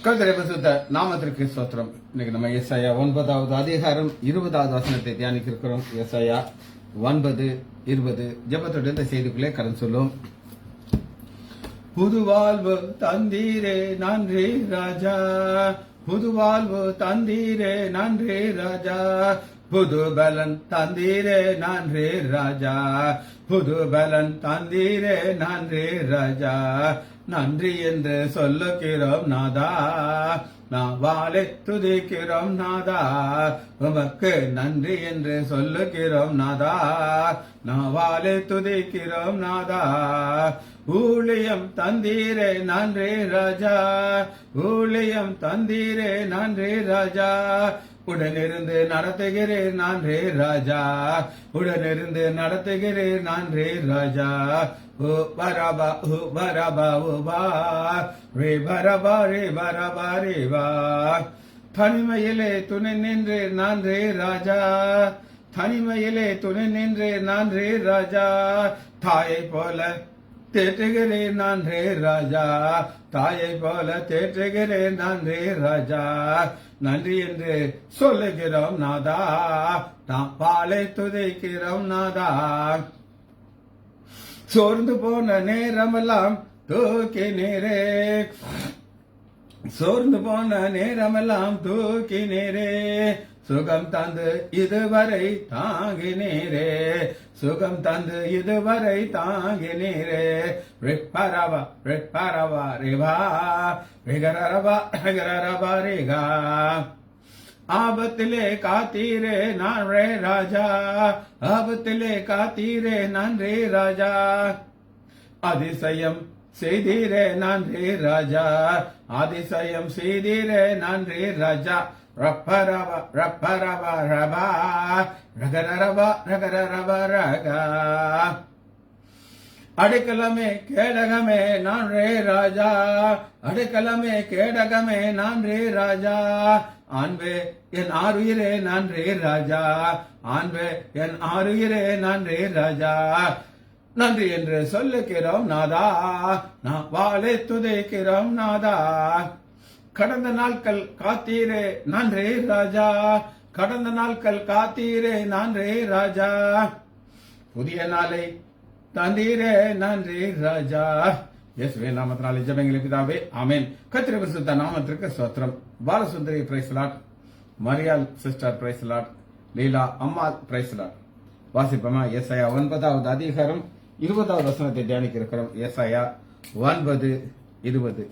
கர்த்தருடைய பரிசுத்த நாமத்திற்கு ஸ்தோத்திரம். இன்னைக்கு நம்ம ஏசாயா 9வது அதிகாரம் 20வது வசனத்தை தியானிக்க இருக்கிறோம். ஏசாயா 9:20 ஜெபத்தோடு இந்த செய்திக்குள்ளே கடந்து சொல்லும். புது வாழ்வு தந்தீரே நன்றி ராஜா, புது வாழ்வு தந்தீரே நன்றி ராஜா, புது பலன் தந்தீரே நன்றி ராஜா, புது பலன் தந்தீரே நன்றி ராஜா. நன்றி என்று சொல்லுகிறோம் நாதா, நான் வாழை துதிக்கிறோம் நாதா, உமக்கு நன்றி என்று சொல்லுகிறோம் நாதா, நான் வாழை துதிக்கிறோம் நாதா. ஊழியம் தந்தீரே நன்றி ராஜா, ஊழியம் தந்தீரே நன்றி ராஜா, உடனிருந்து நடத்துகிறேன் நன்றி ராஜா, உடனிருந்து நடத்துகிறேன் நன்றி ராஜா. ஓ பரபா ஓ பரபா ஓ பா ரே பரபா ரே பரபா ரே பா. தனிமையிலே துணை நின்று நன்றி ராஜா, தனிமையிலே துணை நின்று நன்றி ராஜா, தாயை போல தேற்றுகிறேன் நன்றி ராஜா, தாயை போல தேற்றுகிறேன் நன்றி ராஜா. நன்றி என்று சொல்லுகிறோம் நாதா, நாம் பாலை துதைக்கிறோம் நாதா. சோர்ந்து போன நேரமெல்லாம் தூக்கி நீரே, சோர்ந்து போன நேரமெல்லாம் தூக்கி நீரே, சுகம் தந்து இதுவரை தாங்கினீரே, சுகம் தந்து இதுவரை தாங்கினீரே. ரிப்பரவா ரிப்பரவா ரிவா ரிகரவா ரிகரவா ரிகா. ஆபத்திலே காத்தீரே நன்றே ராஜா, ஆபத்திலே காத்தீரே நன்றே ராஜா, அதிசயம் செய்தீரே நன்றி ராஜா, அதிசயம் செய்தீரே நன்றி ராஜா. ரப்பரவா ரப்பரவா ரபா ரகரவா ரகரவா ரகா. அடைக்கலமே கேடகமே நன்றி ராஜா, அடைக்கலமே கேடகமே நன்றி ராஜா, அன்பே என் ஆறுயிரே நன்றி ராஜா, அன்பே என் ஆறுயிரே நன்றி ராஜா. நன்றி என்று சொல்லுகிறோம் நாதா, நான் வாழை துதைக்கிறோம் நாதா. கடந்த நாட்கள் காத்தீரே நன்றி ராஜா, கடந்த நாட்கள் காத்தீரே நன்றி ராஜா, புதிய நாளை தந்தீரே நன்றி ராஜா. இயேசுவே நாமத்தினாலே ஜெபங்களை பிதாவே ஆமென். கர்த்தருடைய பரிசுத்த நாமத்திற்கு ஸ்தோத்திரம். பாலசுந்தரி பிரைஸ் லார்ட், மரியாள் சிஸ்டர் பிரைஸ் லார்ட், லீலா அம்மா பிரைஸ் லார்ட். வாசிப்போமா? ஏசாயா 9வது அதிகாரம் 20வது வசனத்தை தியானிக்க இருக்கிறோம். ஏசாயா 9:20.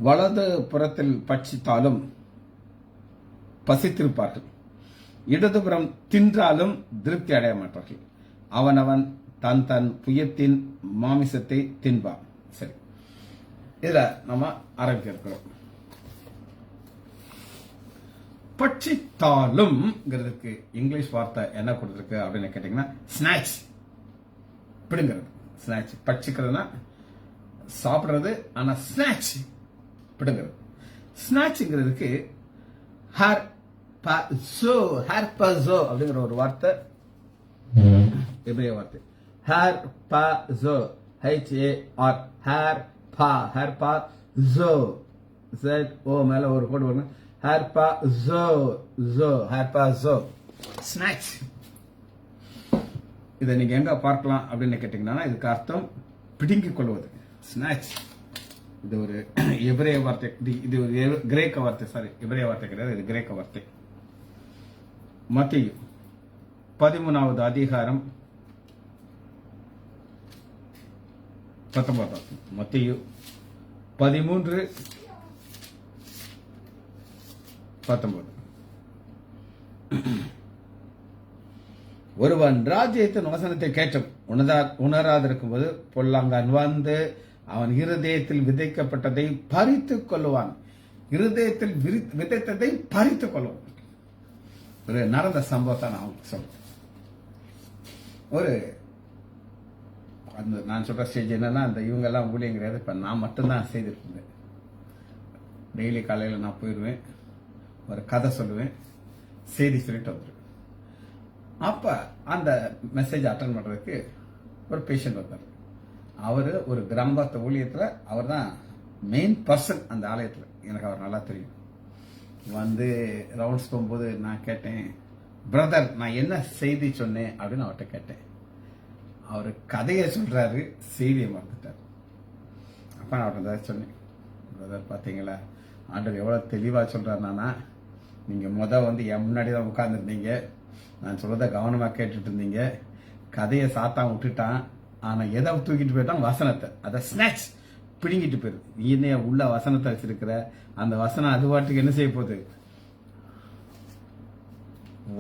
வலது புறத்தில் பட்சித்தாலும் பசித்திருப்பார்கள், இடதுபுறம் தின்றாலும் திருப்தி அடைய மாட்டார்கள், அவனவன் தன் தன் புயத்தின் மாமிசத்தை தின்பான். சரி, இதுல நம்ம ஆரம்பிக்க இருக்கிறோம். பட்சித்தாலும் இங்கிலீஷ் வார்த்தை என்ன கொடுத்திருக்கு அப்படின்னு கேட்டீங்கன்னா ஸ்நாக்ஸ், பிடுங்கிறது. ஸ்நாக்ஸ் பட்சிக்கிறதுனா சாப்பிடுறது, ஆனா ஸ்நாக்ஸ் பிடுங்கிறது. ஸ்நாக்ஸ்ங்கிறதுக்கு ஹார்பஸோ அப்படிங்கிற ஒரு வார்த்தை, எபிரேய வார்த்தை. ஹார்பஸோ HAR ஹார்பஸோ ZO மேல ஒரு கோடு வரணும். ஹார்பஸோ ஹார்பஸோ ஸ்நாக்ஸ். இதை நீங்க எங்க பார்க்கலாம் அப்படின்னு கேட்டீங்கன்னா இதுக்கு அர்த்தம் பிடுங்கிக் கொள்வது, ஸ்நாக்ஸ். இது ஒரு எபிரேய வார்த்தை, இது ஒரு கிரேக்க வார்த்தை. சாரி, எபிரேய வார்த்தை கிடையாது, இது கிரேக்க வார்த்தை. மத்தேயு 13வது அதிகாரம் 19. மத்தேயு 13:19. ஒருவன் ராஜ்யத்தின் வசனத்தை கேட்டும் உணராதிருக்கும் போது பொல்லாங்கன் வந்து அவன் இருதயத்தில் விதைக்கப்பட்டதை பறித்துக் கொள்ளுவான். இருதயத்தில் விதைத்ததை பறித்துக் கொள்ளுவான். ஒரு நடந்த சம்பவத்தை நான் சொல்றேன். ஒரு நான் சொல்ற ஸ்டேஜ் என்னன்னா, அந்த இவங்க எல்லாம் ஊழியம் கிடையாது, இப்ப நான் மட்டும்தான் செய்திருக்கேன். டெய்லி காலையில் நான் போயிடுவேன், ஒரு கதை சொல்லுவேன், செய்தி சொல்லிட்டு வந்துடுவேன். அப்ப அந்த மெசேஜ் அட்டன் பண்றதுக்கு ஒரு பேஷண்ட் வந்தார். அவரு ஒரு கிராமத்து ஊழியத்துல அவர் தான் மெயின் பர்சன் அந்த ஆலயத்துல. எனக்கு அவர் நல்லா தெரியும். வந்து ரவுண்ட்ஸ் போகும்போது நான் கேட்டேன், பிரதர் நான் என்ன செய்தி சொன்னேன் அப்படின்னு அவர்கிட்ட கேட்டேன். அவரு கதையை சொல்றாரு, செய்தியை மறந்துட்டார். அப்ப நான் அவர்கிட்ட சொன்னேன், பிரதர் பாத்தீங்களா ஆண்டவர் எவ்வளவு தெளிவா சொல்றாருனா, நீங்க வந்து என் முன்னாடி தான் உட்கார்ந்துருந்தீங்க, நான் சொல்றத கவனமா கேட்டுட்டு இருந்தீங்க. கதையை சாத்தான் விட்டுட்டான், ஆனா எதை தூக்கிட்டு போயிட்டான்? வசனத்தை. அதை ஸ்நாக்ஸ் பிடுங்கிட்டு போயிரு. நீ என்ன உள்ள வசனத்தை வச்சிருக்கிற, அந்த வசனம் அது பாட்டுக்கு என்ன செய்ய போகுது?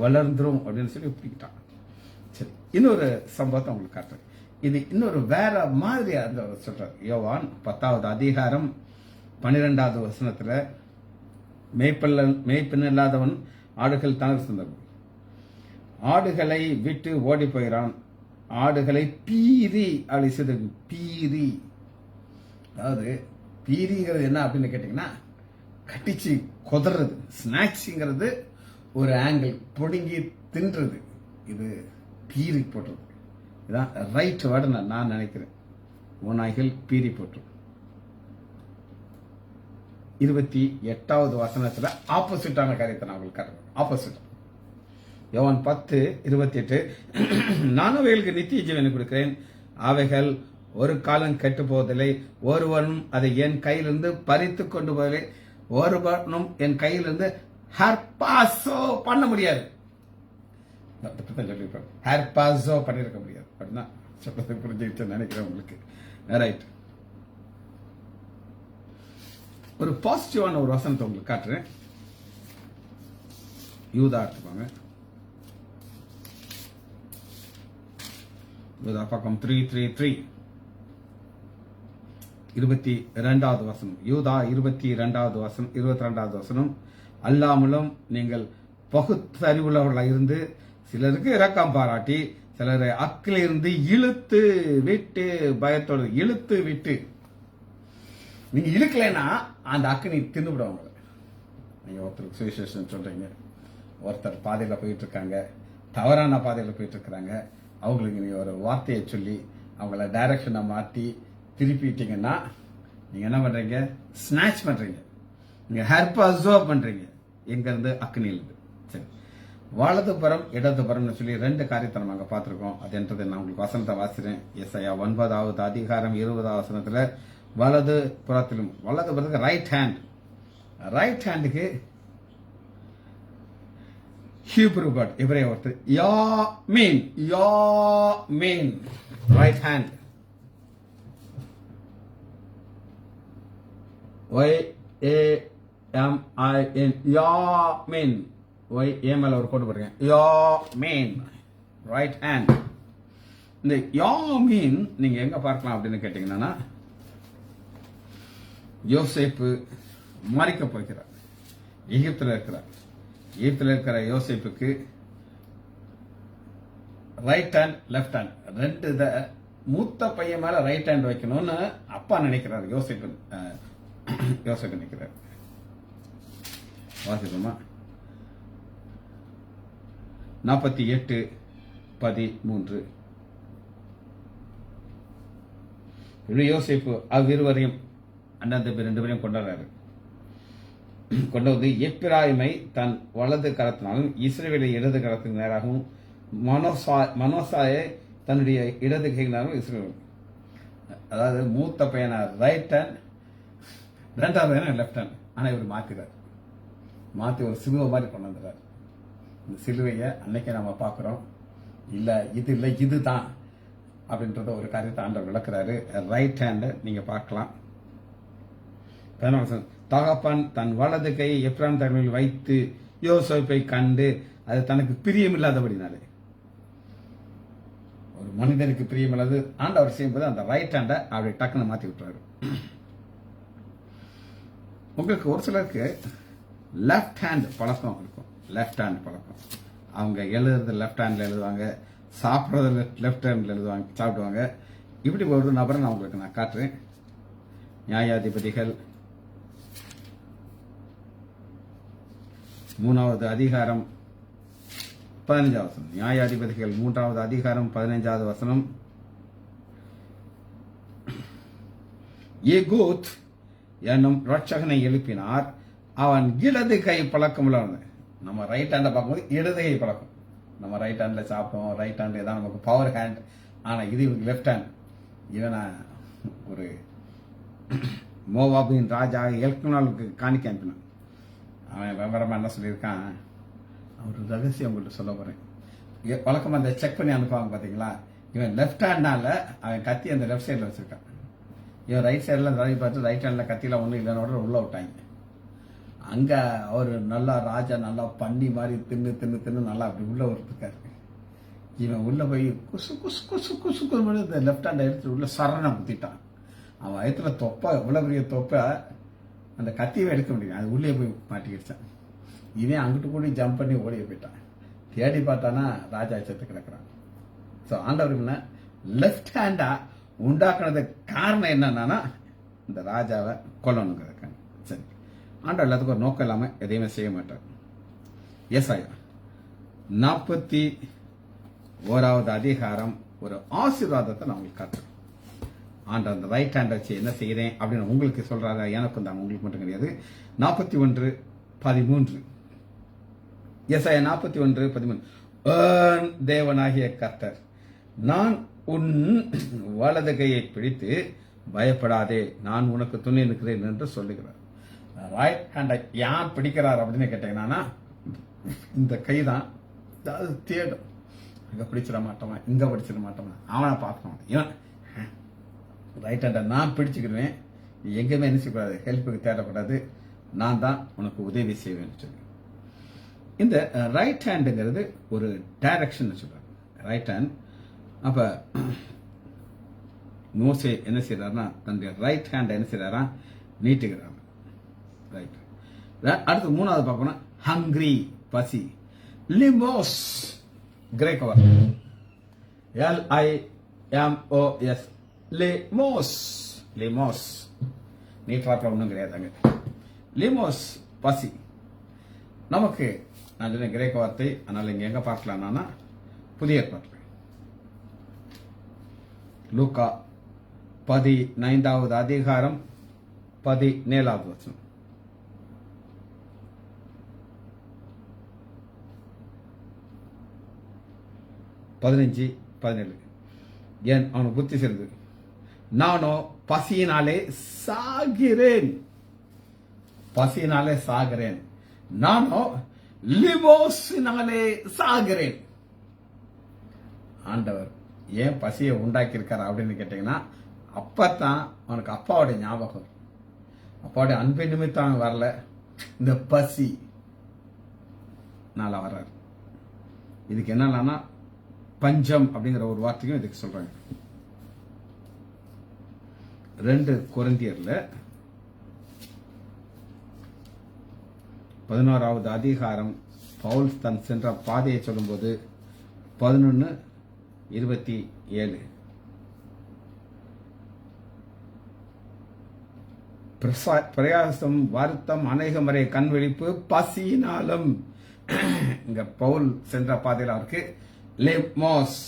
வளர்ந்துரும் அப்படின்னு சொல்லி பிடிக்கிட்டான். சரி, இன்னொரு சம்பவத்தை உங்களுக்கு காட்டுறேன். இது இன்னொரு வேற மாதிரி அந்த சொல்றாரு. யோவான் 10வது அதிகாரம் 12வது வசனத்துல, மேய்ப்பன் இல்லாதவன் ஆடுகள் தனக்கு சொந்தம், ஆடுகளை விட்டு ஓடி போகிறான், ஆடுகளை பீரி அப்படி செய்து. பீரி, அதாவது பீரிங்கிறது என்ன அப்படின்னு கேட்டீங்கன்னா, கட்டிச்சு கொதறது. ஸ்நாக்ஸ்ங்கிறது ஒரு ஆங்கிள், பொடுங்கி தின்றது. இது பீரி போட்டுறது. இதான் ரைட் வேர்டு நான் நினைக்கிறேன். ஓநாய்கள் பீரி போட்டு. 28வது வசனத்துல ஆப்போசிட்டான காரியத்தை நான் உங்களுக்கு காட்டுறேன். ஆப்போசிட். யோவான் 10:28, நான் அவைகளுக்கு நித்திய ஜீவனை கொடுக்கிறேன், அவைகள் ஒரு காலம் கெட்டு போவதில்லை, ஒருவனும் அதை என் கையிலிருந்து பறித்து கொண்டு போவதில்லை, ஒருவனும் என் கையிலிருந்து ஹர்பாசோ பண்ண முடியாது. ஹர்பாசோ பண்ணிருக்க முடியாது அப்படின்னா சொல்றது புரிஞ்சுக்கிட்டு நினைக்கிறேன் உங்களுக்கு. ரைட். ஒரு பாசிட்டிவான ஒரு வசனத்தை உங்களுக்கு காட்டுறேன். யூதா எடுத்துப்பாங்க. யூதா பக்கம் 3:3 22வது வசனம். யூதா 22வது வசனம் 22வது வசனம். அல்லாமலும் நீங்கள் பகுத்தறிவுள்ளவர்களாக இருந்து சிலருக்கு இரக்கம் பாராட்டி சிலரை அக்கில இருந்து இழுத்து விட்டு, பயத்தோடு இழுத்து விட்டு. நீங்க இழுக்கலைன்னா அந்த அக்கு நீ தின்னுவிடுவாங்க. நீங்க ஒருத்தருக்கு சுவிசேஷம் சொல்றீங்க, ஒருத்தர் பாதையில போயிட்டு இருக்காங்க, தவறான பாதையில போயிட்டு இருக்கிறாங்க, அவங்களுக்கு நீங்க ஒரு வார்த்தையை சொல்லி அவங்கள டைரக்ஷனை மாற்றி திருப்பிட்டீங்கன்னா நீங்க என்ன பண்றீங்க? ஸ்நாச் பண்றீங்க. நீங்க ஹெர்பாசோ பண்றீங்க. எங்க இருந்து? அக்னியிலிருந்து. சரி, வலதுபுறம் இடதுபுறம்னு சொல்லி 2 காரியத்தை நம்ம அங்க பார்த்திருக்கோம். அது என்றது நான் உங்களுக்கு வசனத்தை வாசிக்கிறேன். எஸ்ஐயா 9வது அதிகாரம் 20வது வசனத்துல, வலது புறத்திலும், வலது புறத்துக்கு ரைட் ஹேண்ட். ரைட் ஹேண்டுக்கு ஹீப்ரு வேர்ட், எபிரேய வார்த்தை யாமீன். யாமீன், ரைட் ஹேண்ட். YAMIN, யாமீன். YA மேல ஒரு கோடு போடுறேன். யாமீன், ரைட் ஹேண்ட். இந்த யாமீன் நீங்க எங்க பார்க்கலாம் அப்படின்னு கேட்டீங்கன்னா, யோசேப்பு மறிக்க போகிறார், எகிப்துல இருக்கிறார். எகிப்துல இருக்கிற யோசேப்புக்கு ரைட் ஹேண்ட் லெப்ட் ஹேண்ட் 2 மூத்த பையன் மேல ரைட் ஹேண்ட் வைக்கணும்னு அப்பா நினைக்கிறார். யோசேப்பு நினைக்கிறார். வாசிப்போமா? 48:13. யோசேப்பு அவ்விருவரையும் அண்ணன் 2 பேரையும் கொண்டாடுறாரு. கொண்டு வந்து எப்பிராயிமை தன் வலது கரத்தினாலும் இஸ்ரவேலை இடது கரத்துக்கு நேராகவும் மனோசாயை தன்னுடைய இடது கையினாலும் இஸ்ரவேல். அதாவது மூத்த பையனா ரைட் ஹேண்ட், 2வது பையனா லெப்ட் ஹேண்ட். ஆனா இவர் மாத்தி ஒரு சிலுவை மாதிரி கொண்டு வந்துறாரு. இந்த சிலுவையை அன்னைக்கு நம்ம பார்க்கிறோம். இல்ல இது இல்லை இதுதான் அப்படின்றத ஒரு காரியத்தை ஆண்டவர் விளக்குறாரு. ரைட் ஹேண்ட் நீங்க பார்க்கலாம். தகப்பன் தன் வலது கையை எப்ராம் தலைமையில் வைத்து யோசேப்பை கண்டு அது தனக்கு பிரியமில்லாதபடினாலே. ஒரு மனிதனுக்கு பிரியமில்லாது ஆண்டவர் செய்யும்போது அந்த ரைட் ஹேண்டை அப்படி டக்குன்னு மாத்தி விட்டுறாரு. உங்களுக்கு ஒரு சிலருக்கு லெஃப்ட் ஹேண்ட் பழக்கம் இருக்கும். லெஃப்ட் ஹேண்ட் பழக்கம். அவங்க எழுதுறது லெஃப்ட் ஹேண்ட்ல எழுதுவாங்க, சாப்பிட்றது லெஃப்ட் ஹேண்ட்ல சாப்பிடுவாங்க. இப்படி ஒரு நபரை நான் உங்களுக்கு நான் காட்டுறேன். நியாயாதிபதிகள் 3வது அதிகாரம் 15வது வசனம். நியாயாதிபதிகள் 3வது அதிகாரம் 15வது வசனம். ஏகூத் என்னும் ரட்சகனை எழுப்பினார். அவன் இடது கை பழக்கம் உள்ளவன். நம்ம ரைட் ஹேண்டை பார்க்கும்போது இடது கை பழக்கம். நம்ம ரைட் ஹேண்ட்ல சாப்பிட்டோம், ரைட் ஹேண்ட் தான் நமக்கு பவர் ஹேண்ட். ஆனா இது லெஃப்ட் ஹேண்ட். இவனை ஒரு மோவாபின் ராஜா எல்குனாலுக்கு காணிக்க அனுப்பினான். அவன் விவரமா என்ன சொல்லியிருக்கான், ஒரு ரகசியம் உங்கள்கிட்ட சொல்ல போறேன். வழக்கமா அந்த செக் பண்ணி அனுப்புவாங்க பாத்தீங்களா, இவன் லெஃப்ட் ஹேண்ட்னால அவன் கத்தி அந்த லெஃப்ட் சைட்ல வச்சிருக்கான். இவன் ரைட் சைட்ல தடவி பார்த்து ரைட் ஹேண்ட்ல கத்தியில ஒண்ணு இல்லைன்னு உள்ள விட்டாங்க. அங்க அவர் நல்லா ராஜா நல்லா பண்ணி மாதிரி தின்னு தின்னு தின்னு நல்லா அப்படி உள்ள இருக்காரு. இவன் உள்ள போய் குசு குசு குசு குசு குசு லெஃப்ட் ஹேண்ட் எடுத்து உள்ள சரணை குத்திட்டான். அவன் வயத்துல தொப்பை இவ்வளவு பெரிய தொப்பை அந்த கத்தியை எடுக்க முடியும், அது உள்ளே போய் மாட்டிக்கிடுச்சான். இவன் அங்கிட்டு கூட ஜம்ப் பண்ணி ஓடிய போயிட்டான். தேடி பார்த்தானா ராஜா செத்து கிடக்குறான். ஸோ ஆண்டவர் லெஃப்ட் ஹேண்டா உண்டாக்குனதுக்கு காரணம் என்னன்னா இந்த ராஜாவை கொல்லணுங்கிறதுக்கான. சரி, ஆண்டவர் எல்லாத்துக்கும் ஒரு நோக்கம் இல்லாம எதையுமே செய்ய மாட்டார். ஏசாயா 41வது அதிகாரம் ஒரு ஆசீர்வாதத்தை நான் உங்களுக்கு காட்டுறேன். ஆண்டவர் அந்த ரைட் ஹேண்ட் வச்சு என்ன செய்யறேன் அப்படின்னு உங்களுக்கு சொல்றாங்க. எனக்கும் தான், உங்களுக்கு மட்டும் கிடையாது. 41:13. ஏசாயா 41:13. தேவனாகிய கர்த்தர், நான் உன் வலது கையை பிடித்து பயப்படாதே, நான் உனக்கு துணை நிற்கிறேன் என்று சொல்லுகிறார். ரைட் ஹேண்டை யார் பிடிக்கிறார் அப்படின்னு கேட்டீங்கன்னா இந்த கை தான் தேடும். அங்க பிடிச்சிட மாட்டோமா, இங்க பிடிச்சிட மாட்டோமா, அவனை பார்க்கணும். இவன் ரைட் ஹேண்டை நான் பிடிச்சுக்கிடுவேன், எங்கேயுமே என்ன செய்யக்கூடாது, ஹெல்ப்புக்கு தேடக்கூடாது, நான் தான் உனக்கு உதவி செய்வேன்னு சொல்லி. இந்த ரைட் ஹேண்டுங்கிறது ஒரு டைரக்ஷன் சொல்றாங்க. Right hand. அப்ப மோசே என்ன செய்யறாருன்னா தன்னுடைய ரைட் ஹேண்ட் என்ன செய்யறாரா நீட்டுகிறார். ரைட். அடுத்து 3வது பார்க்கணும், ஹங்கிரி, பசி. லிமோஸ், கிரேக்க வார்த்தை LIMOS, லிமோஸ். லிமோஸ் நீட்டாக ஒன்றும் கிடையாதுங்க. லிமோஸ், பசி. நமக்கு நான் சொன்ன கிரேக்க வார்த்தை. அதனால இங்க எங்க பார்க்கலாம்னா புதிய ஏற்பாட்டில் லூக்கா 15வது அதிகாரம் 17வது வசனம். ஏன் அவனுக்கு புத்தி சேர்ந்து, நானோ பசியினாலே சாகிறேன், பசியினாலே சாகிறேன், நானோ லிமோஸினாலே சாகிறேன். ஆண்டவர் ஏன் பசியை உண்டாக்கி இருக்காரு அப்படின்னு கேட்டீங்கன்னா, அப்பதான் அவனுக்கு அப்பாவுடைய ஞாபகம், அப்பாவுடைய அன்பு நிமித்தம் வரல, இந்த பசி நாள வர்றாரு. இதுக்கு என்னன்னா பஞ்சம் அப்படிங்கிற ஒரு வார்த்தையும் இதுக்கு சொல்றாங்க. 2 கொரிந்தியர்ல 11வது அதிகாரம் பவுல் தன் சென்ற பாதையை சொல்லும்போது 11:27 பிரயாசம், வருத்தம், அநேக முறை கண் விழிப்பு, பசியினாலும். இங்க பவுல் சென்ற பாதையில் அவருக்கு லிமோஸ்,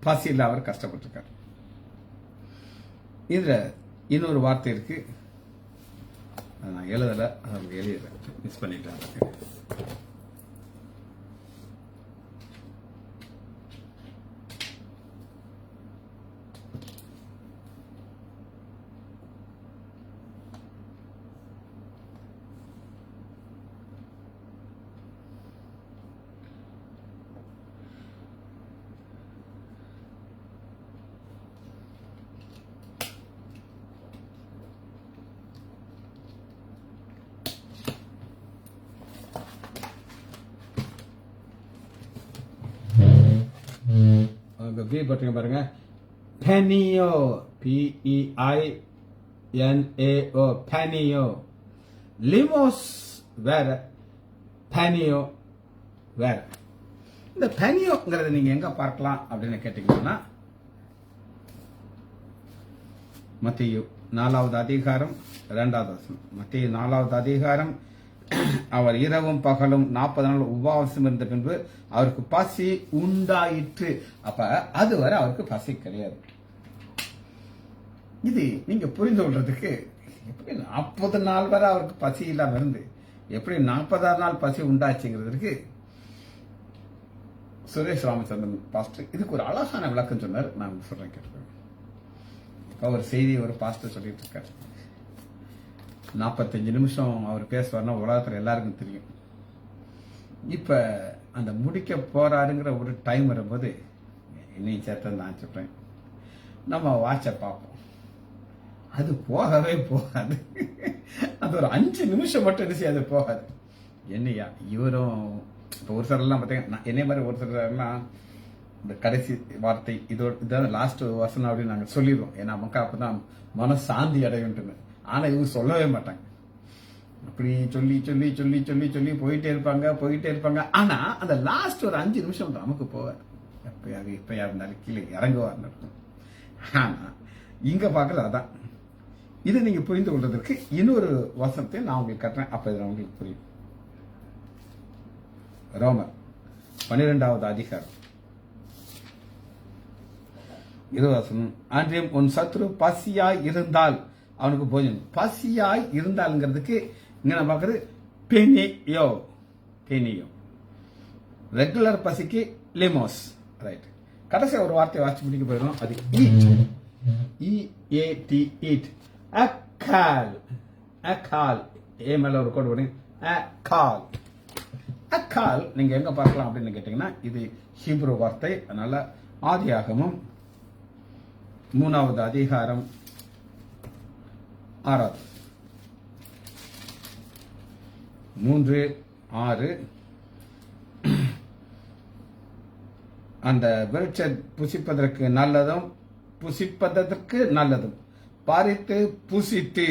பசியில் அவர் கஷ்டப்பட்டிருக்கார். இதுல இன்னொரு வார்த்தை இருக்கு, நான் எழுதல, அதை எழுதுறேன், மிஸ் பண்ணிட்டேன். பி பட்டுங்க பாருங்க, பெனியோ, PEINAO, பெனியோ. லிமோஸ் வேற, பெனியோ வேற. இந்த பெனியோங்கிறத நீங்க எங்க பார்க்கலாம் அப்படின்னு கேட்டீங்கன்னா, மத்தேயு 4வது அதிகாரம் 2வது வசனம். மத்தேயு 4வது அதிகாரம் அவர் இரவும் பகலும் 40 நாள் உபவாசம் இருந்த பின்பு அவருக்கு பசி உண்டாயிற்று. அப்ப அதுவரை அவருக்கு பசி கிடையாது. இது நீங்க புரிந்து கொள்றதுக்கு எப்படி 40 நாள் வரை அவருக்கு பசி இல்லாம இருந்து எப்படி 40ஆம் நாள் பசி உண்டாச்சுங்கிறதுக்கு சுரேஷ் ராமச்சந்திரன் பாஸ்டர் இதுக்கு ஒரு அழகான விளக்கம் சொன்னார். நான் சொல்றேன் கேட்டுக்கோங்க. அவர் செய்தி ஒரு பாஸ்டர் சொல்லிட்டு இருக்காரு. 45 நிமிஷம் அவர் பேசுவார்னா உலகத்துல எல்லாருக்கும் தெரியும். இப்ப அந்த முடிக்க போறாருங்கிற ஒரு டைம் வரும்போது என்னையும் சேர்த்து நான் சொல்றேன், நம்ம வாட்சை பார்ப்போம். அது போகவே போகாது. அது ஒரு 5 நிமிஷம் மட்டும் என்ன செய்யாது, போகாது. என்னையா இவரும் இப்போ ஒரு சிலர்லாம் பார்த்தீங்கன்னா என்னைய மாதிரி ஒரு சிலர்லாம் இந்த கடைசி வார்த்தை இதான் லாஸ்ட் வசனம் அப்படின்னு நாங்கள் சொல்லிடுவோம். ஏன்னா மக்கள் அப்பதான் மன சாந்தி அடையும்ட்டுன்னு. ஆனா இவங்க சொல்லவே மாட்டாங்க. அப்படி சொல்லி சொல்லி சொல்லி சொல்லி சொல்லி போயிட்டே இருப்பாங்க. ஆனா அந்த லாஸ்ட் ஒரு 5 நிமிஷம் நமக்கு போவார். எப்பயா இருந்தாலும் கீழே இறங்குவார்னு இருக்கும். ஆனா இங்க பாக்குறது அதான். இது நீங்க புரிந்து கொள்றதற்கு இன்னொரு வசனத்தை நான் உங்களுக்கு கட்டுறேன். அப்ப இது உங்களுக்கு புரியும். ரோமர் 12வது அதிகாரம் 20 வசனம். அன்றையும் உன் சத்ரு பசியாய் இருந்தால் அவனுக்கு போஜனம். பசியாய் இருந்தால்ங்கிறதுக்கு இங்க நான் பாக்குறது பெனியோ. ரெகுலர் பசிக்கு லிமோஸ். ரைட். கடைசி ஒரு வார்த்தை வாசிச்சு முடிக்க போயிடும். அது ஈட். அக்கால் ஏ மேல ஒரு கோடு போடுங்க. அக்கால் நீங்க எங்க பார்க்கலாம் அப்படின்னு கேட்டீங்கன்னா இது ஹீப்ரு வார்த்தை. அதனால ஆதியாகமம் 3வது அதிகாரம் 6 3:6 அந்த விருட்ச புசிப்பதற்கு நல்லதும் பறித்து புசித்து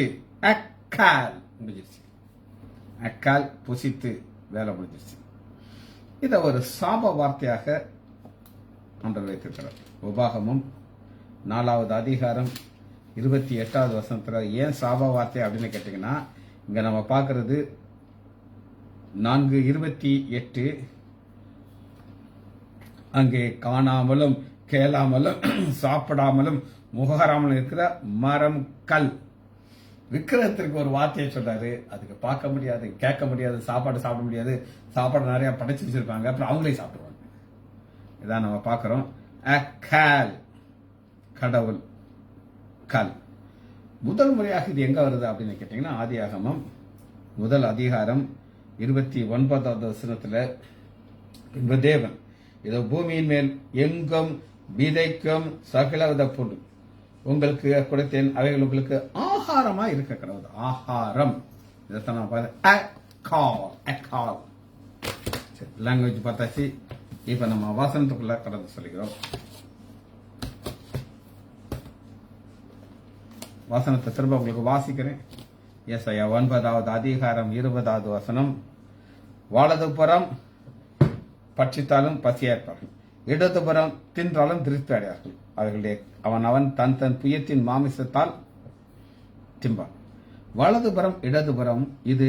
அக்கால் முடிஞ்சிருச்சு. அக்கால் புசித்து வேலை முடிஞ்சிருச்சு. இத ஒரு சாப வார்த்தையாக ஆண்டவர் வைத்திருக்கிறார். உபாகமம் 4வது அதிகாரம் 28வது வசனத்துல ஏன் சாப வார்த்தை அப்படின்னு கேட்டீங்கன்னா இங்க நம்ம பார்க்கிறது 4:28 அங்கே காணாமலும் கேளாமலும் சாப்பிடாமலும் முகராமலும் இருக்கிற மரம் கல் விக்கிரகத்திற்கு ஒரு வார்த்தையை சொல்றாரு. அதுக்கு பார்க்க முடியாது, கேட்க முடியாது, சாப்பாடு சாப்பிட முடியாது. சாப்பாடு நிறைய படைச்சு வச்சிருப்பாங்க, அப்புறம் அவங்களே சாப்பிடுவாங்க. இதான் நம்ம பார்க்கிறோம். கடவுள் கல். முதல் முறையாக இது எங்க வருது அப்படின்னு கேட்டீங்கன்னா ஆதியாகமம் 1 அதிகாரம் 29வது வசனத்துல தேவன் இதோ பூமியின் மேல் எங்கும் விதைக்கும் சகலவித பொருள் உங்களுக்கு கொடுத்தேன், அவைகள் உங்களுக்கு ஆகாரமா இருக்க கடவுள். ஆகாரம் இதைத்தான் லாங்குவேஜ் பார்த்தாச்சு. இப்ப நம்ம வாசனத்துக்குள்ள கடந்து சொல்லுகிறோம். வசனத்தை திரும்ப உங்களுக்கு வாசிக்கிறேன். ஏசாயா 9வது அதிகாரம் 20வது வசனம். வலதுபுறம் பட்சித்தாலும் பசியா இருப்பார்கள், இடதுபுறம் தின்றாலும் திருப்தி அடையார்கள். அவர்களுடைய அவன் தன் புயத்தின் மாமிசத்தால் திம்பான். வலதுபுறம் இடதுபுறம் இது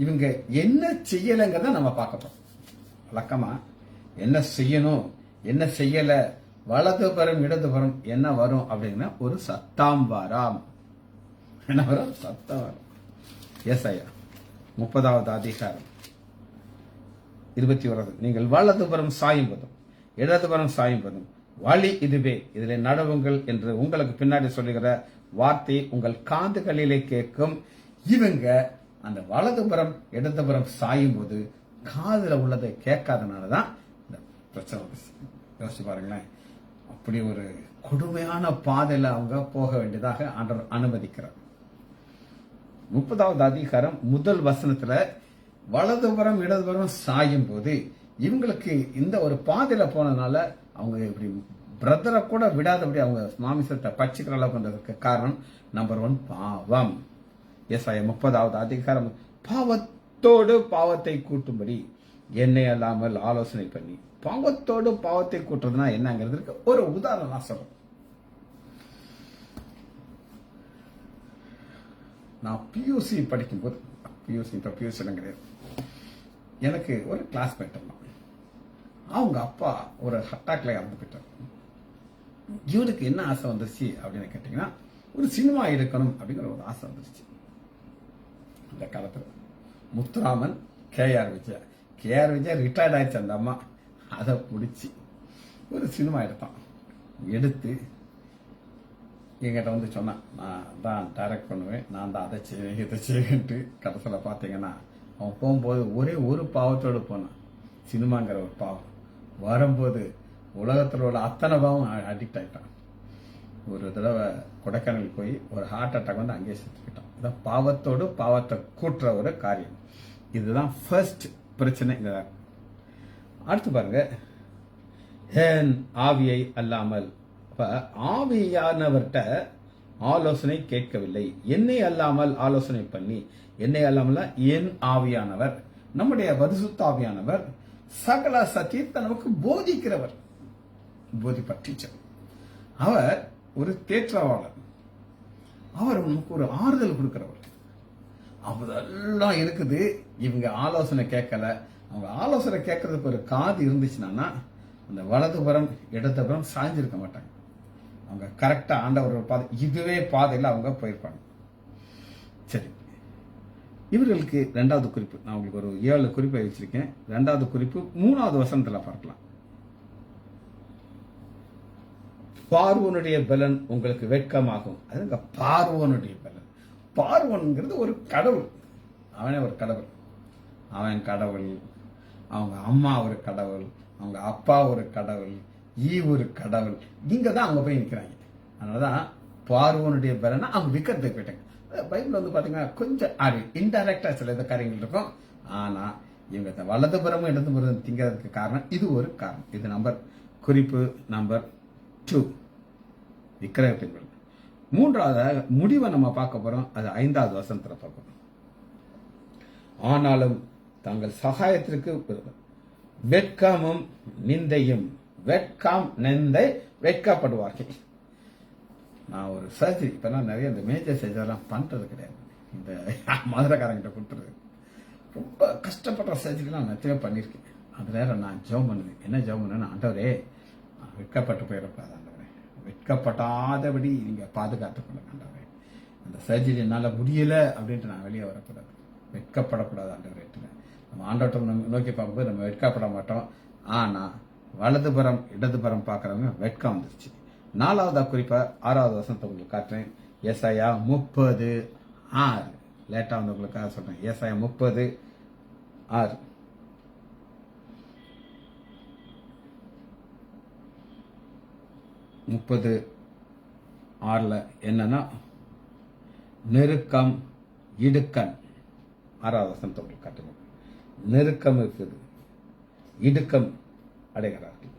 இவங்க என்ன செய்யலைங்கிறத நம்ம பார்க்க போறோம். வழக்கமா என்ன செய்யணும் என்ன செய்யல, வலதுபுறம் இடதுபுறம் என்ன வரும் அப்படின்னா ஒரு சத்தம் வராம். என்ன வரும்? சத்தம் வரும். ஏசாயா 30வது அதிகாரம் 21. நீங்கள் வலதுபுறம் சாயும் போதும் இடதுபுறம் சாயும் போதும் வழி இதுவே, இதில் நடவுங்கள் என்று உங்களுக்கு பின்னாடி சொல்லுகிற வார்த்தை உங்கள் காதுகளிலே கேட்கும். இவங்க அந்த வலதுபுறம் இடதுபுறம் சாயும் போது காதுல உள்ளதை கேட்காதனாலதான் இந்த பிரச்சனை. யோசிச்சு பாருங்களேன். அப்படி ஒரு கொடுமையான பாதையில அவங்க போக வேண்டியதாக ஆண்டவர் அனுமதிக்கிறார். 30வது அதிகாரம் 1 வசனத்துல வலதுபுறம் இடதுபுறம் சாயும் போது இவங்களுக்கு இந்த ஒரு பாதையில போனதுனால அவங்க இப்படி பிரதரை கூட விடாதபடி அவங்க மாமிசத்தை பச்சிக்கிற அளவுக்கு காரணம் நம்பர் 1 பாவம். ஏசாயா 30வது அதிகாரம் பாவத்தோடு பாவத்தை கூட்டும்படி என்னை அல்லாமல் ஆலோசனை பண்ணி. பாவத்தோடு பாவத்தை கூட்டுறதுனா என்னங்கிறதுக்கு ஒரு உதாரணம் நான் சொல்றேன். நான் பியூசி படிக்கும்போது பியூஷனும் கிடையாது. எனக்கு ஒரு கிளாஸ்மேட் தான். அவங்க அப்பா ஒரு அட்டாக்ல இறந்து போயிட்டார். இவருக்கு என்ன ஆசை வந்துருச்சு அப்படின்னு கேட்டீங்கன்னா, ஒரு சினிமா எடுக்கணும் அப்படிங்கிற ஒரு ஆசை வந்துருச்சு. அந்த காலத்துல முத்துராமன், கேஆர் விஜயா ரிட்டையர்ட் ஆயிடுச்சு. அந்த அம்மா அதை பிடிச்சி ஒரு சினிமா எடுத்து என்கிட்ட வந்து சொன்னான், நான் தான் டைரக்ட் பண்ணுவேன், நான் தான் அதை செய்வேன் இதை செய்வேன்ட்டு. கடைசியில் பார்த்தீங்கன்னா அவன் போகும்போது ஒரே ஒரு பாவத்தோடு போனான். சினிமாங்கிற ஒரு பாவம் வரும்போது உலகத்தில் உள்ள அத்தனை பாவம் அடிக்ட் ஆகிட்டான். ஒரு தடவை கொடைக்கானல் போய் ஒரு ஹார்ட் அட்டாக் வந்து அங்கேயே செத்துக்கிட்டான். இதான் பாவத்தோடு பாவத்தை கூட்டுற ஒரு காரியம். இதுதான் ஃபர்ஸ்ட் பிரச்சனை. இதுதான். அடுத்து பாருங்க, ஏன் ஆவியை அல்லாமல். ஆவியானவர்கிட்ட ஆலோசனை கேட்கவில்லை. என்னை அல்லாமல் ஆலோசனை பண்ணி, என்னை அல்லாமல் என் ஆவியானவர், நம்முடைய பரிசுத்த ஆவியானவர் சகல சத்தியத்தை நமக்கு போதிக்கிறவர், போதிப்பார், டீச்சர். அவர் ஒரு தேற்றவாளர், அவர் நமக்கு ஒரு ஆறுதல் கொடுக்கிறவர். அதெல்லாம் இருக்குது. இவங்க ஆலோசனை கேட்கல. அவங்க ஆலோசனை கேட்கறதுக்கு ஒரு காது இருந்துச்சுன்னா அந்த வலதுபுறம் இடதுபுறம் சாய்ஞ்சிருக்க மாட்டாங்க. அவங்க கரெக்டா ஆண்டவர் பாதை, இதுவே பாதையில் அவங்க போயிருப்பாங்க. சரி, இவர்களுக்கு இரண்டாவது குறிப்பு, நான் உங்களுக்கு ஒரு 7 குறிப்பை வச்சிருக்கேன். இரண்டாவது குறிப்பு 3வது வசனத்துல பார்க்கலாம். பார்வோனுடைய பலன் உங்களுக்கு வெட்கமாகும். அதுங்க பார்வோனுடைய பலன். பார்வோன்ங்கிறது ஒரு கடவுள். அவனே ஒரு கடவுள். அவன் கடவுள், அவங்க அம்மா ஒரு கடவுள், அவங்க அப்பா ஒரு கடவுள், ஒரு கடவுள். இங்க தான் அவங்க போய் நிற்கிறாங்க. அதனாலதான் பார்வோனுடைய பலனா அவங்க விற்கிறதுக்கு போயிட்டாங்க. பைபிள் வந்து பாத்தீங்கன்னா கொஞ்சம் இன்டைரக்டா சில காரியங்கள் இருக்கும். ஆனா இவங்க வலதுபுறமும் இடதுபுறம் திங்கிறதுக்கு காரணம் இது ஒரு காரணம். இது குறிப்பு நம்பர் 2, விக்கிரகத்தின் பலன். 3வது முடிவை நம்ம பார்க்க போறோம். அது 5வது வசனத்துல பார்க்கணும். ஆனாலும் தங்கள் சகாயத்திற்கு வெட்கமும் நிந்தையும், வெட்கம் நிந்தை வெட்கப்படுவார்கள். நான் ஒரு சர்ஜரி இப்பெல்லாம் நிறைய இந்த மேஜர் சர்ஜரிலாம் பண்றது கிடையாது. இந்த மதுரைக்காரங்கிட்ட கொடுத்துருது. ரொம்ப கஷ்டப்படுற சர்ஜரிலாம் நிறைய பண்ணியிருக்கேன். அது நேரம் நான் ஜெபம் பண்ணுவேன். என்ன ஜெபம் பண்ணுவேன், ஆண்டவரே வெட்கப்பட்டு போயிடக்கூடாது ஆண்டவரே, வெட்கப்படாதபடி நீங்க பாதுகாத்துக் கொள்ளுங்க ஆண்டவரே. அந்த சர்ஜரி என்னால முடியல அப்படின்ட்டு நான் வெளியே வரக்கூடாது, வெட்கப்படக்கூடாது ஆண்டவரே. நம்ம ஆண்டவரை நோக்கி பார்க்கும்போது நம்ம வெட்கப்பட மாட்டோம். ஆனா வலதுபுறம் இடதுபுறம் பார்க்கறவங்க வெட்கம் வந்துருச்சு. 4வது குறிப்பா 6வது வசனத்தை உங்களுக்கு காட்டுறேன். ஏசாயா 30:6. லேட்டா வந்து உங்களுக்காக சொல்றேன். ஏசாயா 30:6. என்னன்னா நெருக்கம் இடுக்கன். 6வது வசனத்தை உங்களுக்கு காட்டுங்க. நெருக்கம் இருக்குது, இடுக்கம் அடைகிறார்கள்,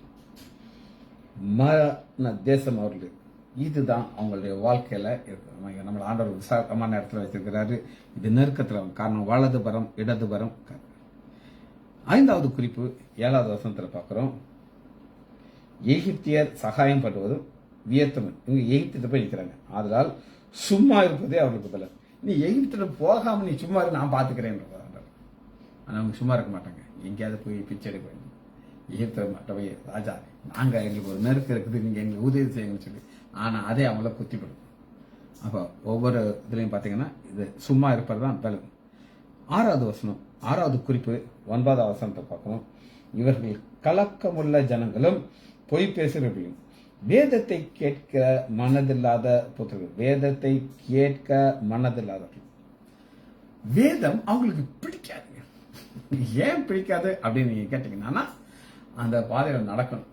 மரண தேசம் அவர்களுக்கு. இதுதான் அவங்களுடைய வாழ்க்கையில இருக்கு. நம்ம ஆண்டவர் விசாரமான இடத்துல வச்சிருக்கிறாரு. இது நெருக்கத்துல காரணம் வலதுபுறம் இடதுபுறம். 5வது குறிப்பு 7வது வசனத்துல பார்க்கிறோம். எகிப்தியர் சகாயம் பண்ணுவதும் வியத்தமும். இவங்க எகிப்தியத்தை போய் நிற்கிறாங்க. அதனால் சும்மா இருப்பதே அவர்களுக்கு பலன். நீ எகிப்தில போகாம நீ சும்மா இரு, நான் பாத்துக்கிறேன். ஆனா அவங்க சும்மா இருக்க மாட்டாங்க. எங்கேயாவது போய் பிச்சை எடுக்க வேண்டும். எகிப்தில மட்டும் போய், ராஜா நாங்க எங்களுக்கு ஒரு நெருக்கம் இருக்குது, நீங்க எங்களுக்கு உதவி செய்யுங்கன்னு சொல்லி. ஆனா அதே அவங்கள குத்திப்படும். அப்போ ஒவ்வொரு இதுலையும் பாத்தீங்கன்னா இது சும்மா இருப்பதுதான் பலன். 6வது வசனம், 6வது குறிப்பு 9வது வசனத்தை பார்க்கணும். இவர்கள் கலக்கமுள்ள ஜனங்களும் பொய் பேசுகிறவர்களும் வேதத்தை கேட்க மனதில்லாத புத்திரர்கள். வேதத்தை கேட்க மனதில்லாதவர்கள். வேதம் அவங்களுக்கு பிடிக்காது. ஏன் பிடிக்காது அப்படின்னு நீங்க கேட்டீங்கன்னா, அந்த பாதையில நடக்கணும்,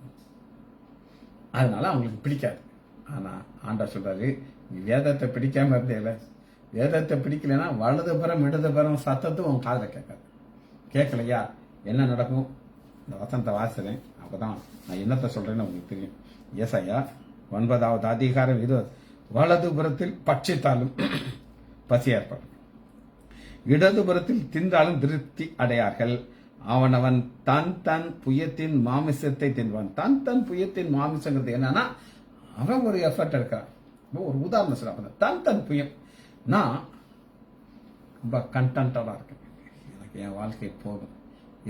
அதனால அவங்களுக்கு பிடிக்காது. ஆனா ஆண்டவர் சொல்றாரு, நீ வேதத்தை பிடிக்காம இருந்தேல, வேதத்தை பிடிக்கலன்னா வலதுபுறம் இடதுபுறம் சத்தத்தும் உன் காதுல கேட்காது. கேட்கலையா என்ன நடக்கும்? இந்த வசனத்தை வாசிக்கிறேன், அப்பதான் நான் என்னத்தை சொல்றேன்னு உங்களுக்கு தெரியும். ஏசாயா 9வது அதிகாரம் 20. வலதுபுறத்தில் பட்சித்தாலும் பசி ஏற்படும், இடதுபுறத்தில் தின்றாலும் திருப்தி அடையார்கள். அவனவன் தன் தன் புயத்தின் மாமிசத்தை தின்வான். தன் புயத்தின் மாமிசங்கிறது என்னன்னா, அவன் ஒரு எஃபர்ட் எடுக்கிறான். ஒரு உதாரணம் சொல்ல, தன் புயம். நான் ரொம்ப கண்டென்ட்டடாக இருக்கேன், எனக்கு என் வாழ்க்கை போதும்,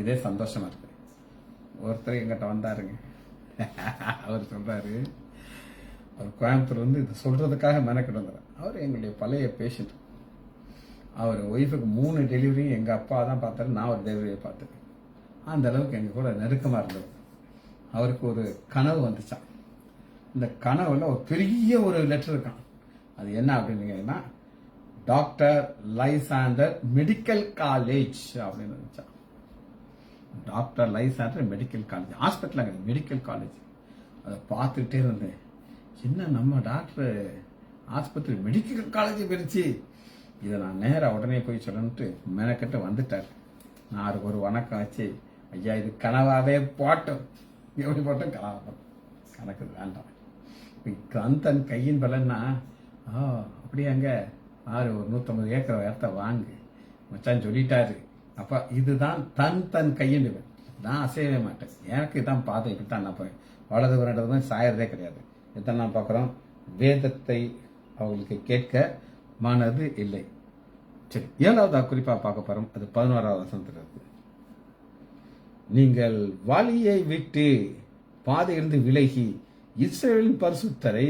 இதே சந்தோஷமா இருக்கு. ஒருத்தர் எங்கிட்ட வந்தாருங்க, அவர் சொல்றாரு, அவர் கோயம்புத்தூர் வந்து இது சொல்றதுக்காக மெனக்கிட்டு வந்தார். அவர் எங்களுடைய பழைய பேஷண்ட். அவர் ஒய்ஃபுக்கு 3 டெலிவரியும் எங்கள் அப்பா தான் பார்த்தாரு, நான் ஒரு டெலிவரியை பார்த்தேன். அந்த அளவுக்கு எங்கள் கூட நெருக்கமாக இருந்தது. அவருக்கு ஒரு கனவு வந்துச்சான். இந்த கனவுல ஒரு பெரிய ஒரு லெட்டர் இருக்கான். அது என்ன அப்படின்னீங்கன்னா, டாக்டர் லைசாண்டர் மெடிக்கல் காலேஜ் அப்படின்னு இருந்துச்சான். Doctor Lysander medical college, hospital medical college. அதை பார்த்துட்டே இருந்தேன், என்ன நம்ம டாக்டர் ஆஸ்பத்திரி மெடிக்கல் காலேஜ் பிரிச்சு, இதை நான் நேராக உடனே போய் சொல்லணுன்ட்டு மெனக்கிட்ட வந்துட்டார். நான் அவருக்கு ஒரு வணக்கம் வச்சு, ஐயா இது கனவாவே போட்டோம், எப்படி போட்டோம் கனவா போட்டோம், கணக்கு வேண்டாம், தன் கையின் பலன்னா அப்படியாங்க ஆறு ஒரு 150 ஏக்கர் இடத்த வாங்கு மச்சான் சொல்லிட்டாரு. அப்ப இதுதான் தன் கையின், நான் அசையவே மாட்டேன், எனக்கு இதான் பாதை, இப்படித்தான் நான் போய் வலது வரது சாயறதே கிடையாது. இதான் நான் பார்க்குறோம், வேதத்தை அவங்களுக்கு கேட்க மனது இல்லை. சரி, 7வது குறிப்பா பார்க்க போறோம். அது 11வது வசனத்தில் இருக்கு. நீங்கள் வழியை விட்டு பாதையிலிருந்து விலகி இஸ்ரவேலின் பரிசுத்தரை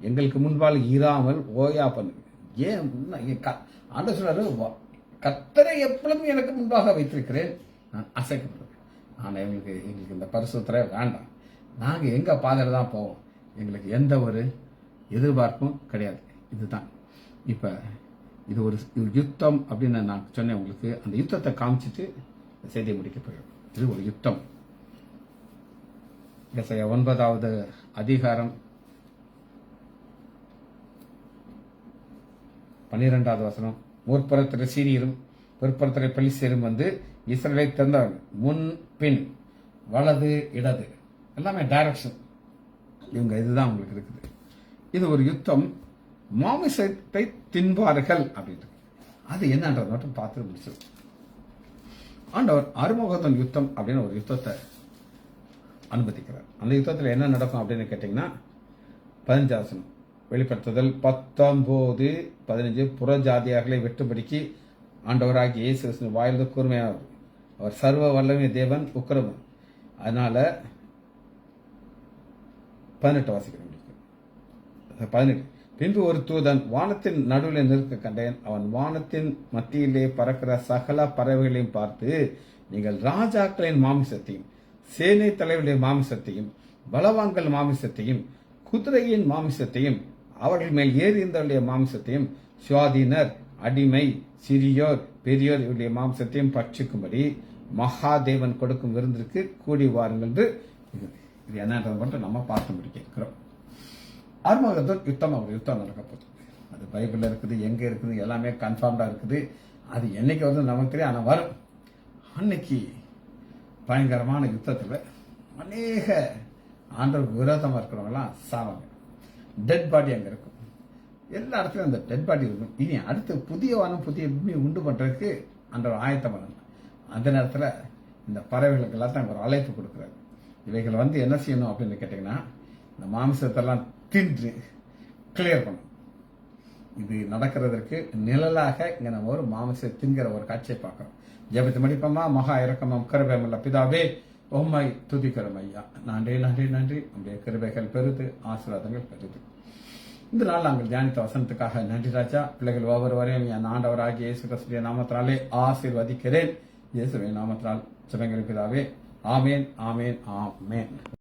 எங்களுக்கு முன்பால் இராமல் ஓயா பண்ணுங்க. ஏன் ஆண்டவர் சொல்றாரு, கர்த்தரை எப்பொழுதும் எனக்கு முன்பாக வைத்திருக்கிறேன், நான் அசைக்கப்படுறேன். ஆனால் எங்களுக்கு இந்த பரிசுத்தரை வேண்டாம், நாங்கள் எங்க பாதையில தான் போவோம், எங்களுக்கு எந்த ஒரு எதிர்பார்ப்பும் கிடையாது. இதுதான் இப்ப இது ஒரு யுத்தம் அப்படின்னு நான் சொன்னேன் உங்களுக்கு. அந்த யுத்தத்தை காமிச்சிட்டு செய்தியை முடிக்க போயிடும். இது ஒரு யுத்தம். 9வது அதிகாரம் 12வது வசனம். முற்புறத்தில் சீரியரும் பிற்புறத்தில் பெலிஸ்தரும் வந்து இஸ்ரவேலை திறந்தார்கள், முன் பின் வலது இடது எல்லாமே டைரக்ஷன். இவங்க இதுதான் உங்களுக்கு இருக்குது. இது ஒரு யுத்தம். மாமிசத்தை தின்பார்கள் அப்படின்னு அது என்னன்றது மட்டும் பார்த்து முடிச்சு. ஆண்டவர் அறுமுகத்தன் யுத்தம் அப்படின்னு ஒரு யுத்தத்தை அனுமதிக்கிறார். அந்த யுத்தத்தில் என்ன நடக்கும் அப்படின்னு கேட்டீங்கன்னா, 15வது வசனம். வெளிப்படுத்துதல் 19:15. புறஜாதியார்களை வெட்டும்படிக்கு ஆண்டவராகிய இயேசு வாயிலிருந்து கூர்மையானவர், அவர் சர்வ வல்லமை தேவன், உக்கிரமன். அதனால 18 வாசிக்கிறேன். 18. பின்பு ஒரு தூதன் வானத்தின் நடுவில் நிற்க கண்டேன். அவன் வானத்தின் மத்தியிலே பறக்கிற சகல பறவைகளையும் பார்த்து, நீங்கள் ராஜாக்களின் மாமிசத்தையும் சேனை தலைவருடைய மாமிசத்தையும் பலவான்கள் மாமிசத்தையும் குதிரையின் மாமிசத்தையும் அவர்கள் மேல் ஏறி இருந்தவருடைய மாமிசத்தையும் சுவாதீனர் அடிமை சிறியோர் பெரியோர் இவருடைய மாம்சத்தையும் பட்சிக்கும்படி மகாதேவன் கொடுக்கும் விருந்திற்கு கூடி வாருங்கள் என்று இது என்னன்றது மட்டும் நம்ம பார்த்து முடிக்க இருக்கிறோம். ஆர்மகதோன் யுத்தம், அவர் யுத்தம் நடக்க போகுது. அது பைபிள்ல இருக்குது, எங்க இருக்குது, எல்லாமே கன்ஃபார்ம்டா இருக்குது. அது என்னைக்கு வந்து நமக்கு தெரியும், ஆனால் வரும். அன்னைக்கு பயங்கரமான யுத்தத்தில் அநேக ஆண்டவருக்கு விரோதமா இருக்கிறவங்கலாம் சாவாங்க. டெட் பாடி அங்க இருக்கும். எல்லா இடத்துலையும் அந்த டெட் பாடி இருக்கும். இனி அடுத்து புதிய வானம் புதிய பூமி உண்டு பண்றதுக்கு ஆண்டவர் ஆயத்தம் பண்ணணும். அந்த நேரத்தில் இந்த பறவைகளுக்கு எல்லாத்தையும் ஒரு அழைப்பு கொடுக்குறாரு. இவைகள் வந்து என்ன செய்யணும் அப்படின்னு கேட்டீங்கன்னா, இந்த மாமிசத்தெல்லாம் தின்று கிளியர் பண்ணும். இது நடக்கிறதற்கு நிழலாக இங்க நம்ம ஒரு மாமிச தின்கிற ஒரு காட்சியை பார்க்கிறோம். ஜெபத்தை மடிப்பமா. மகா இரக்கமும் கிருபையுமுள்ள பிதாவே, உம்மை துதிக்கிறோம் ஐயா. நன்றி நன்றி நன்றி. நம்முடைய கிருபைகள் பெருது, ஆசீர்வாதங்கள் பெருது. இந்த நாள் நாங்கள் தியானித்த வசனத்துக்காக நன்றி ராஜா. பிள்ளைகள் ஒவ்வொருவரையும் என் ஆண்டவராகிய இயேசு கிறிஸ்துவின் நாமத்தினாலே ஆசீர்வதிக்கிறேன். இயேசுவின் நாமத்தினால் ஜெபங்கள் பிதாவே. ஆமேன் ஆமேன் ஆமேன்.